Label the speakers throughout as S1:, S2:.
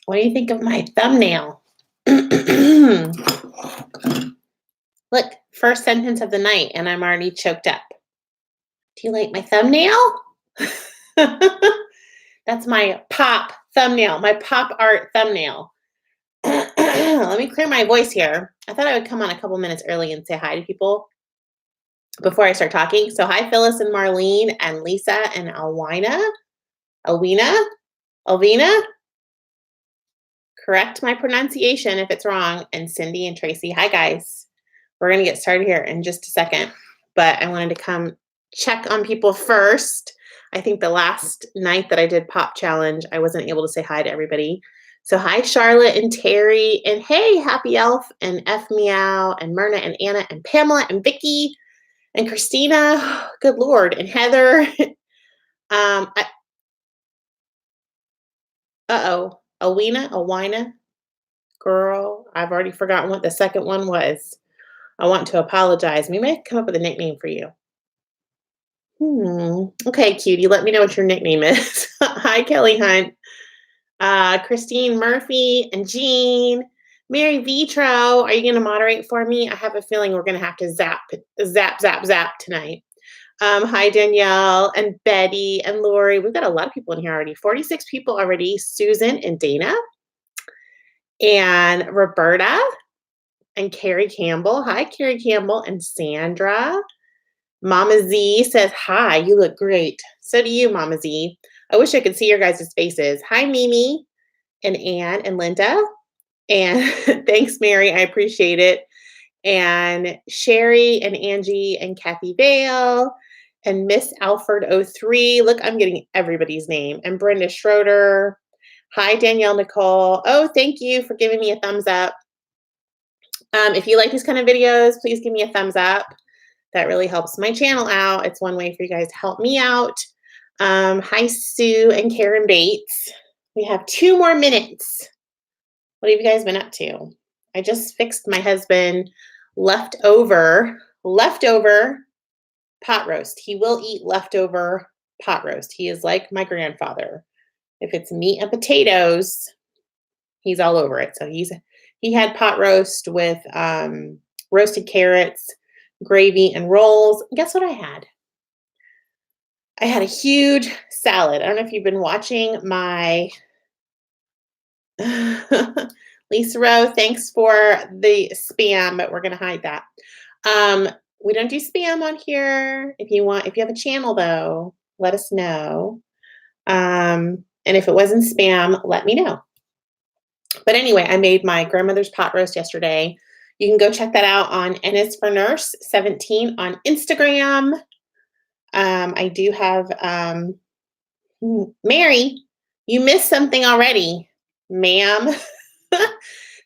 S1: What do you think of my thumbnail? Look, first sentence of the night, and I'm already choked up. Do you like my thumbnail? That's my pop thumbnail, my pop art thumbnail. Let me clear my voice here. I thought I would come on a couple minutes early and say hi to people before I start talking. So, hi, Phyllis and Marlene and Lisa and Alwina, Alvina. Correct my pronunciation if it's wrong. And Cindy and Tracy. Hi, guys. We're going to get started here in just a second, but I wanted to come check on people first. I think the last night that I did Pop Challenge, I wasn't able to say hi to everybody. So hi, Charlotte and Terry, and hey, Happy Elf and F Meow and Myrna and Anna and Pamela and Vicky and Christina. Good Lord, and Heather. Alwina, girl. I've already forgotten what the second one was. I want to apologize. We may come up with a nickname for you. Okay, cutie. Let me know what your nickname is. Hi, Kelly Hunt, Christine Murphy, and Jean. Mary Vitro, are you going to moderate for me? I have a feeling we're going to have to zap tonight. Hi, Danielle and Betty and Lori. We've got a lot of people in here already. 46 people already. Susan and Dana and Roberta and Carrie Campbell. Hi, Carrie Campbell and Sandra. Mama Z says, hi, you look great. So do you, Mama Z. I wish I could see your guys' faces. Hi, Mimi and Anne and Linda. And thanks, Mary. I appreciate it. And Sherry and Angie and Kathy Vale and Miss Alford 03. Look, I'm getting everybody's name. And Brenda Schroeder. Hi, Danielle Nicole. Oh, thank you for giving me a thumbs up. If you like these kind of videos, please give me a thumbs up. That really helps my channel out. It's one way for you guys to help me out. Hi, Sue and Karen Bates. We have 2 more minutes. What have you guys been up to? I just fixed my husband leftover pot roast. He will eat leftover pot roast. He is like my grandfather. If it's meat and potatoes, he's all over it. So he had pot roast with roasted carrots, gravy, and rolls. Guess what I had? I had a huge salad. I don't know if you've been watching my Lisa Rowe, thanks for the spam, but we're going to hide that. We don't do spam on here. If you have a channel though, let us know. And if it wasn't spam, let me know. But anyway, I made my grandmother's pot roast yesterday. You can go check that out on N is for Nurse 17 on Instagram. I do have Mary, you missed something already, ma'am.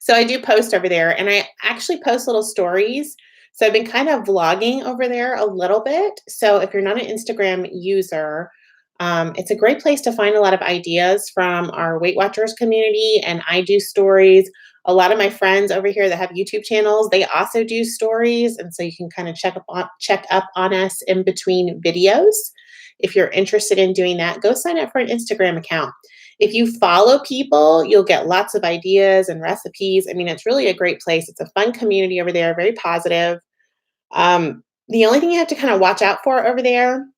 S1: So I do post over there, and I actually post little stories. So I've been kind of vlogging over there a little bit. So if you're not an Instagram user, it's a great place to find a lot of ideas from our Weight Watchers community. And I do stories. A lot of my friends over here that have YouTube channels, they also do stories. And so you can kind of check up on us in between videos. If you're interested in doing that, go sign up for an Instagram account. If you follow people, you'll get lots of ideas and recipes. I mean, it's really a great place. It's a fun community over there, very positive. The only thing you have to kind of watch out for over there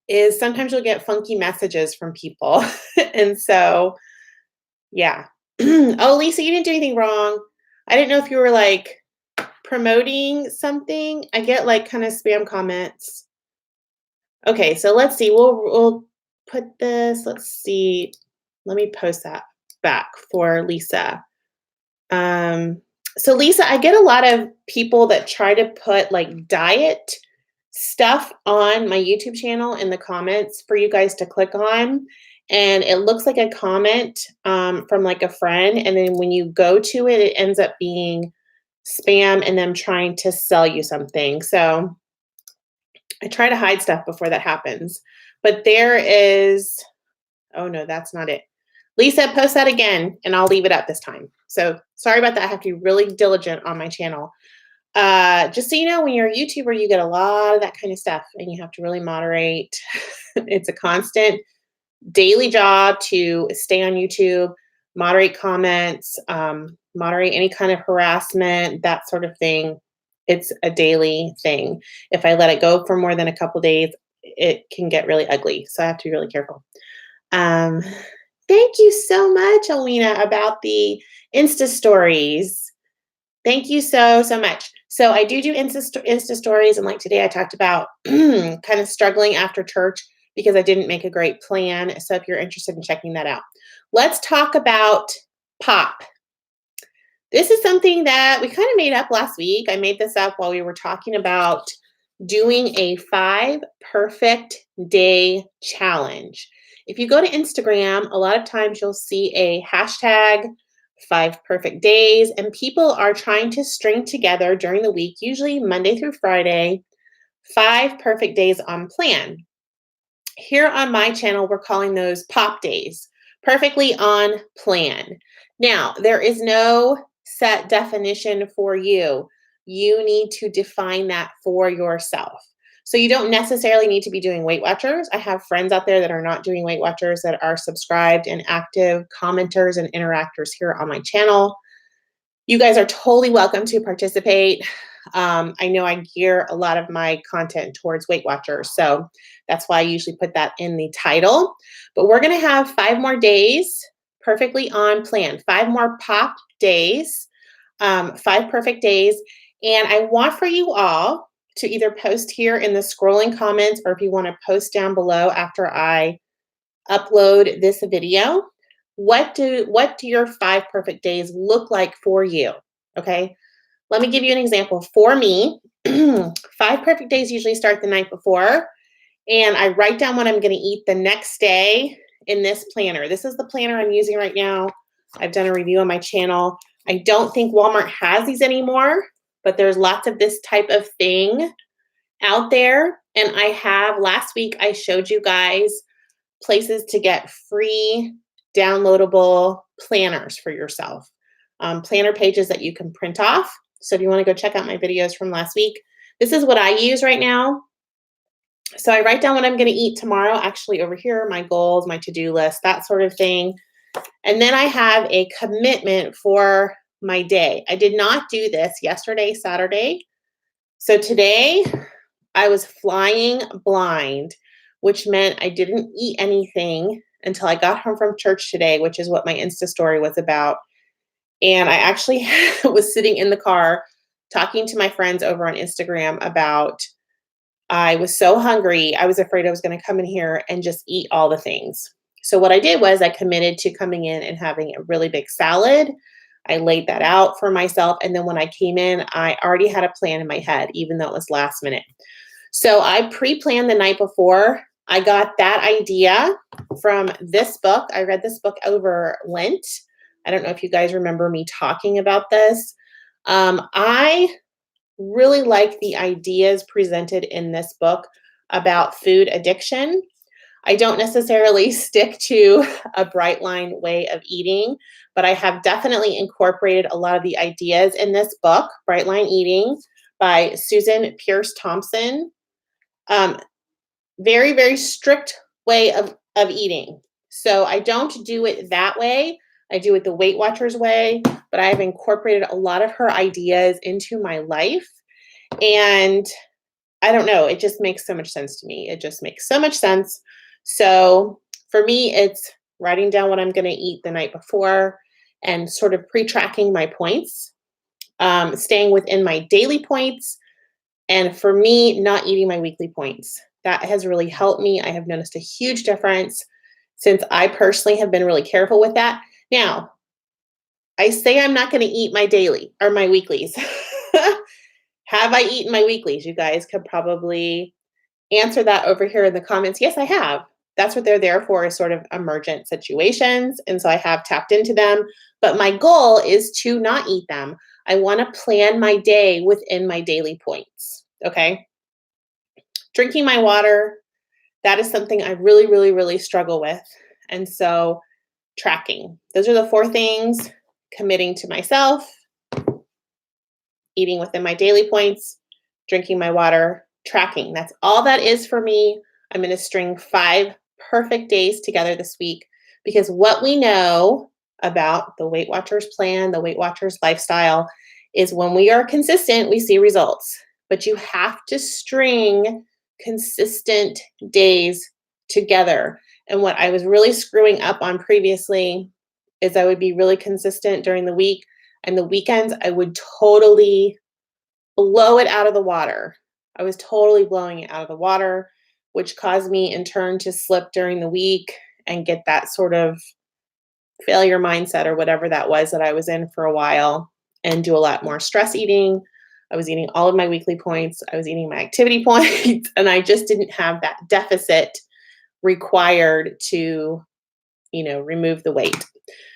S1: is sometimes you'll get funky messages from people. And so, yeah. Oh, Lisa, you didn't do anything wrong. I didn't know if you were like promoting something. I get like kind of spam comments. Okay, so let's see. We'll put this. Let's see. Let me post that back for Lisa. So Lisa, I get a lot of people that try to put like diet stuff on my YouTube channel in the comments for you guys to click on. And it looks like a comment from like a friend. And then when you go to it, it ends up being spam and them trying to sell you something. So I try to hide stuff before that happens. But there is, oh no, that's not it. Lisa, post that again and I'll leave it up this time. So sorry about that. I have to be really diligent on my channel. Just so you know, when you're a YouTuber, you get a lot of that kind of stuff and you have to really moderate. It's a constant daily job to stay on YouTube. moderate comments, moderate any kind of harassment, that sort of thing. It's a daily thing. If I let it go for more than a couple days, it can get really ugly. So I have to be really careful. Um, Thank you so much, Alina, about the Insta stories. Thank you so much. So I do Insta stories, and like today I talked about kind of struggling after church because I didn't make a great plan. So if you're interested in checking that out, let's talk about pop. This is something that we kind of made up last week. I made this up while we were talking about doing a 5 perfect day challenge. If you go to Instagram, a lot of times you'll see a hashtag 5 perfect days, and people are trying to string together during the week, usually Monday through Friday, 5 perfect days on plan. Here on my channel, we're calling those pop days, perfectly on plan. Now, there is no set definition for you. You need to define that for yourself. So you don't necessarily need to be doing Weight Watchers. I have friends out there that are not doing Weight Watchers that are subscribed and active commenters and interactors here on my channel. You guys are totally welcome to participate. I know I gear a lot of my content towards Weight Watchers, so that's why I usually put that in the title. But we're going to have 5 more days perfectly on plan, 5 more pop days, 5 perfect days. And I want for you all to either post here in the scrolling comments, or if you want to post down below after I upload this video, what do your 5 perfect days look like for you? Okay. Let me give you an example. For me, 5 perfect days usually start the night before, and I write down what I'm going to eat the next day in this planner. This is the planner I'm using right now. I've done a review on my channel. I don't think Walmart has these anymore, but there's lots of this type of thing out there. And last week, I showed you guys places to get free downloadable planners for yourself, planner pages that you can print off. So if you want to go check out my videos from last week, this is what I use right now. So I write down what I'm going to eat tomorrow, actually over here, my goals, my to-do list, that sort of thing. And then I have a commitment for my day. I did not do this yesterday, Saturday. So today I was flying blind, which meant I didn't eat anything until I got home from church today, which is what my Insta story was about. And I actually was sitting in the car talking to my friends over on Instagram about I was so hungry. I was afraid I was going to come in here and just eat all the things. So what I did was I committed to coming in and having a really big salad. I laid that out for myself. And then when I came in, I already had a plan in my head, even though it was last minute. So I pre-planned the night before. I got that idea from this book. I read this book over Lent. I don't know if you guys remember me talking about this. I really like the ideas presented in this book about food addiction. I don't necessarily stick to a bright line way of eating, but I have definitely incorporated a lot of the ideas in this book, Bright Line Eating by Susan Peirce Thompson. Very, very strict way of eating. So I don't do it that way. I do it the Weight Watchers way, but I've incorporated a lot of her ideas into my life. And I don't know, it just makes so much sense to me. It just makes so much sense. So for me, it's writing down what I'm going to eat the night before and sort of pre-tracking my points, staying within my daily points, and for me, not eating my weekly points. That has really helped me. I have noticed a huge difference since I personally have been really careful with that. Now, I say I'm not going to eat my daily or my weeklies. Have I eaten my weeklies? You guys could probably answer that over here in the comments. Yes, I have. That's what they're there for, is sort of emergent situations. And so I have tapped into them. But my goal is to not eat them. I want to plan my day within my daily points. Okay. Drinking my water, that is something I really, really, really struggle with. And so tracking. Those are the 4 things: committing to myself, eating within my daily points, drinking my water, tracking. That's all that is for me. I'm going to string 5 perfect days together this week, because what we know about the Weight Watchers plan, the Weight Watchers lifestyle, is when we are consistent, we see results. But you have to string consistent days together. And what I was really screwing up on previously is I would be really consistent during the week, and the weekends I would totally blow it out of the water. I was totally blowing it out of the water, which caused me in turn to slip during the week and get that sort of failure mindset or whatever that was that I was in for a while, and do a lot more stress eating. I was eating all of my weekly points. I was eating my activity points, and I just didn't have that deficit required to, remove the weight.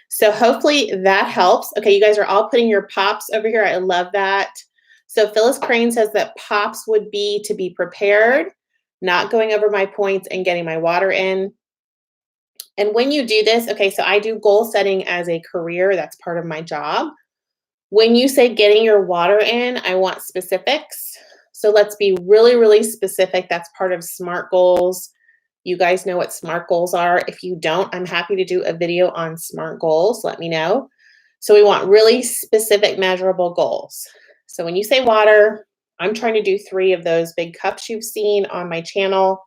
S1: So hopefully that helps. Okay, you guys are all putting your pops over here. I love that. So Phyllis Crane says that pops would be to be prepared, not going over my points and getting my water in. And when you do this, okay, so I do goal setting as a career. That's part of my job. When you say getting your water in, I want specifics. So let's be really, really specific. That's part of SMART goals. You guys know what SMART goals are. If you don't, I'm happy to do a video on SMART goals. Let me know. So we want really specific, measurable goals. So when you say water, I'm trying to do 3 of those big cups you've seen on my channel.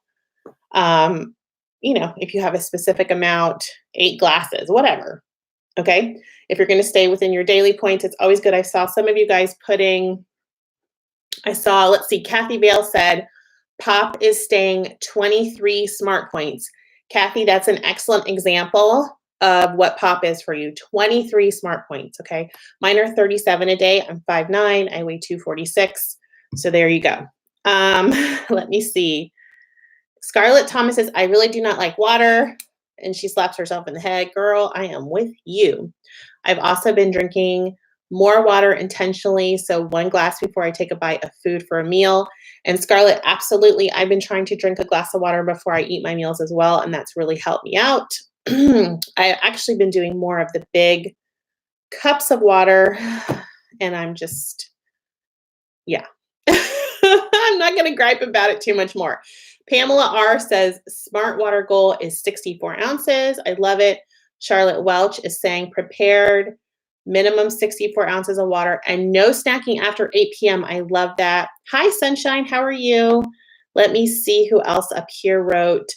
S1: If you have a specific amount, 8 glasses, whatever. Okay. If you're going to stay within your daily points, it's always good. I saw some of you guys let's see, Kathy Vale said, Pop is staying 23 SMART points. Kathy, that's an excellent example of what Pop is for you. 23 SMART points. Okay. Mine are 37 a day. I'm 5'9". I weigh 246. So there you go. Let me see. Scarlett Thomas says, I really do not like water. And she slaps herself in the head. Girl, I am with you. I've also been drinking more water intentionally. So 1 glass before I take a bite of food for a meal. And Scarlett, absolutely. I've been trying to drink a glass of water before I eat my meals as well. And that's really helped me out. I've actually been doing more of the big cups of water. And I'm just, yeah. I'm not going to gripe about it too much more. Pamela R says, SMART water goal is 64 ounces. I love it. Charlotte Welch is saying prepared, minimum 64 ounces of water, and no snacking after 8 p.m. I love that. Hi, Sunshine. How are you? Let me see who else up here wrote.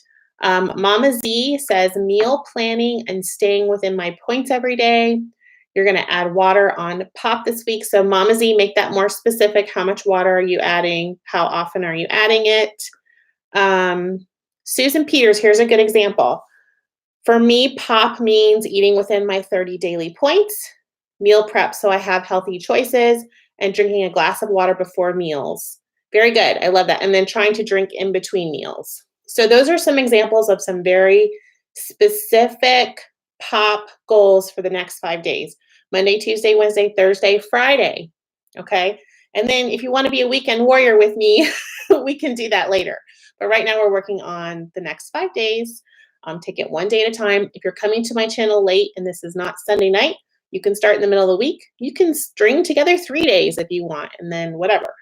S1: Mama Z says meal planning and staying within my points every day. You're going to add water on Pop this week. So Mama Z, make that more specific. How much water are you adding? How often are you adding it? Susan Peters, here's a good example. For me, Pop means eating within my 30 daily points, meal prep so I have healthy choices, and drinking a glass of water before meals. Very good. I love that. And then trying to drink in between meals. So those are some examples of some very specific Pop goals for the next 5 days. Monday, Tuesday, Wednesday, Thursday, Friday. Okay. And then if you want to be a weekend warrior with me, we can do that later. But right now we're working on the next 5 days. Take it one day at a time. If you're coming to my channel late and this is not Sunday night, you can start in the middle of the week. You can string together 3 days if you want, and then whatever.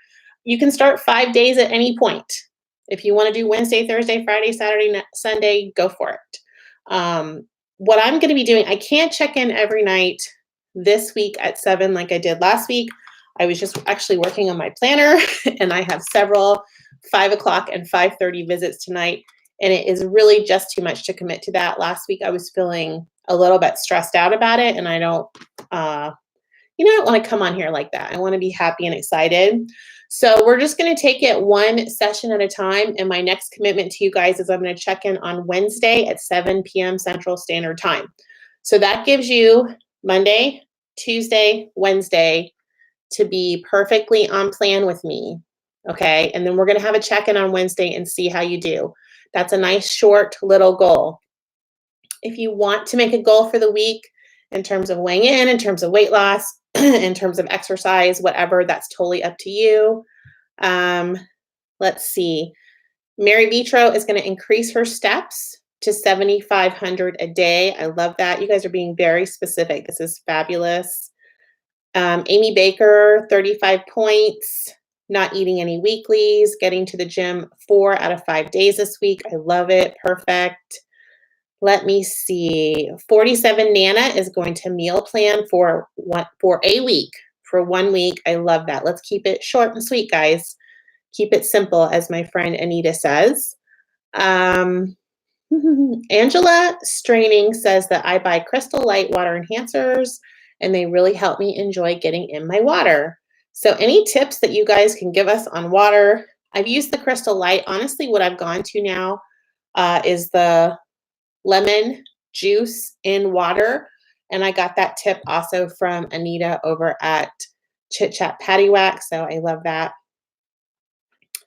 S1: You can start 5 days at any point. If you want to do Wednesday, Thursday, Friday, Saturday, Sunday, go for it. What I'm going to be doing, I can't check in every night this week at 7 like I did last week. I was just actually working on my planner, and I have several 5 o'clock and 5:30 visits tonight. And it is really just too much to commit to that. Last week, I was feeling a little bit stressed out about it. And I don't, I don't want to come on here like that. I want to be happy and excited. So we're just going to take it one session at a time. And my next commitment to you guys is I'm going to check in on Wednesday at 7 p.m. Central Standard Time. So that gives you Monday, Tuesday, Wednesday to be perfectly on plan with me. Okay. And then we're going to have a check-in on Wednesday and see how you do. That's a nice short little goal. If you want to make a goal for the week in terms of weighing in terms of weight loss, in terms of exercise, whatever, that's totally up to you. Let's see. Mary Vitro is going to increase her steps to 7,500 a day. I love that. You guys are being very specific. This is fabulous. Amy Baker, 35 points. Not eating any weeklies, getting to the gym 4 out of 5 days this week. I love it. Perfect. Let me see. 47 Nana is going to meal plan for a week. For 1 week. I love that. Let's keep it short and sweet, guys. Keep it simple, as my friend Anita says. Um, Angela Straining says that I buy Crystal Light water enhancers and they really help me enjoy getting in my water. So, any tips that you guys can give us on water? I've used the Crystal Light. Honestly, what I've gone to now is the lemon juice in water. And I got that tip also from Anita over at Chit Chat Patty Wax. So, I love that.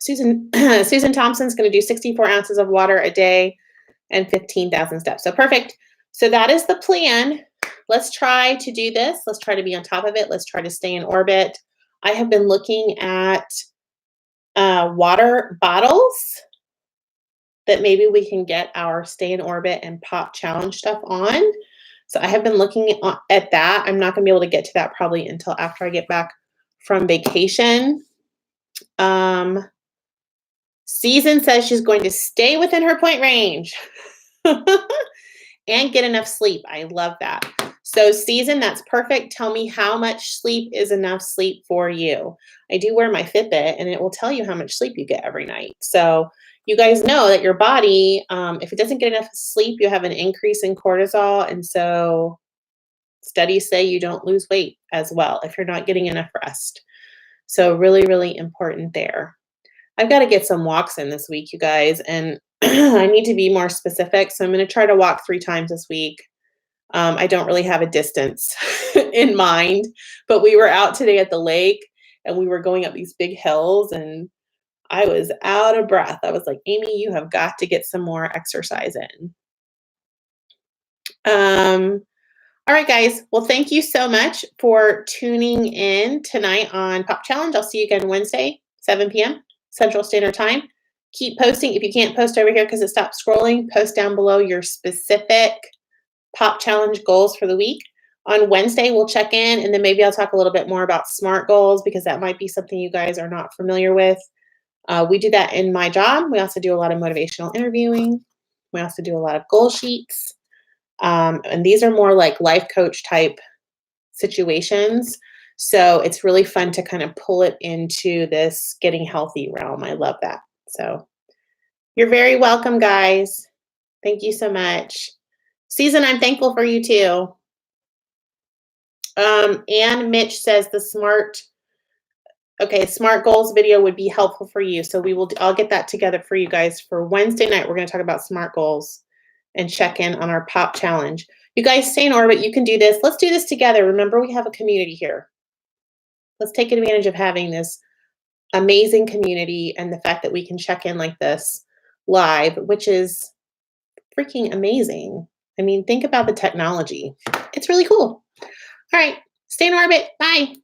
S1: Susan Thompson's going to do 64 ounces of water a day and 15,000 steps. So perfect. So that is the plan. Let's try to do this. Let's try to be on top of it. Let's try to stay in orbit. I have been looking at water bottles that maybe we can get our stay in orbit and pop challenge stuff on. So I have been looking at that. I'm not going to be able to get to that probably until after I get back from vacation. Season says she's going to stay within her point range and get enough sleep. I love that. So Season, that's perfect. Tell me how much sleep is enough sleep for you. I do wear my Fitbit and it will tell you how much sleep you get every night. So you guys know that your body, if it doesn't get enough sleep, you have an increase in cortisol. And so studies say you don't lose weight as well if you're not getting enough rest. So really, really important there. I've got to get some walks in this week, you guys, and I need to be more specific. So I'm going to try to walk 3 times this week. I don't really have a distance in mind, but we were out today at the lake and we were going up these big hills and I was out of breath. I was like, Amy, you have got to get some more exercise in. All right, guys. Well, thank you so much for tuning in tonight on Pop Challenge. I'll see you again Wednesday, 7 p.m. Central Standard Time. Keep posting. If you can't post over here because it stopped scrolling, post down below your specific Pop Challenge goals for the week. On Wednesday, we'll check in, and then maybe I'll talk a little bit more about SMART goals because that might be something you guys are not familiar with. We do that in my job. We also do a lot of motivational interviewing. We also do a lot of goal sheets. And these are more like life coach type situations. So it's really fun to kind of pull it into this getting healthy realm. I love that. So you're very welcome, guys. Thank you so much. Season, I'm thankful for you too. And Mitch says the SMART goals video would be helpful for you. So I'll get that together for you guys for Wednesday night. We're going to talk about SMART goals and check in on our Pop Challenge. You guys stay in orbit. You can do this. Let's do this together. Remember, we have a community here. Let's take advantage of having this amazing community and the fact that we can check in like this live, which is freaking amazing. I mean, think about the technology. It's really cool. All right. Stay in orbit. Bye.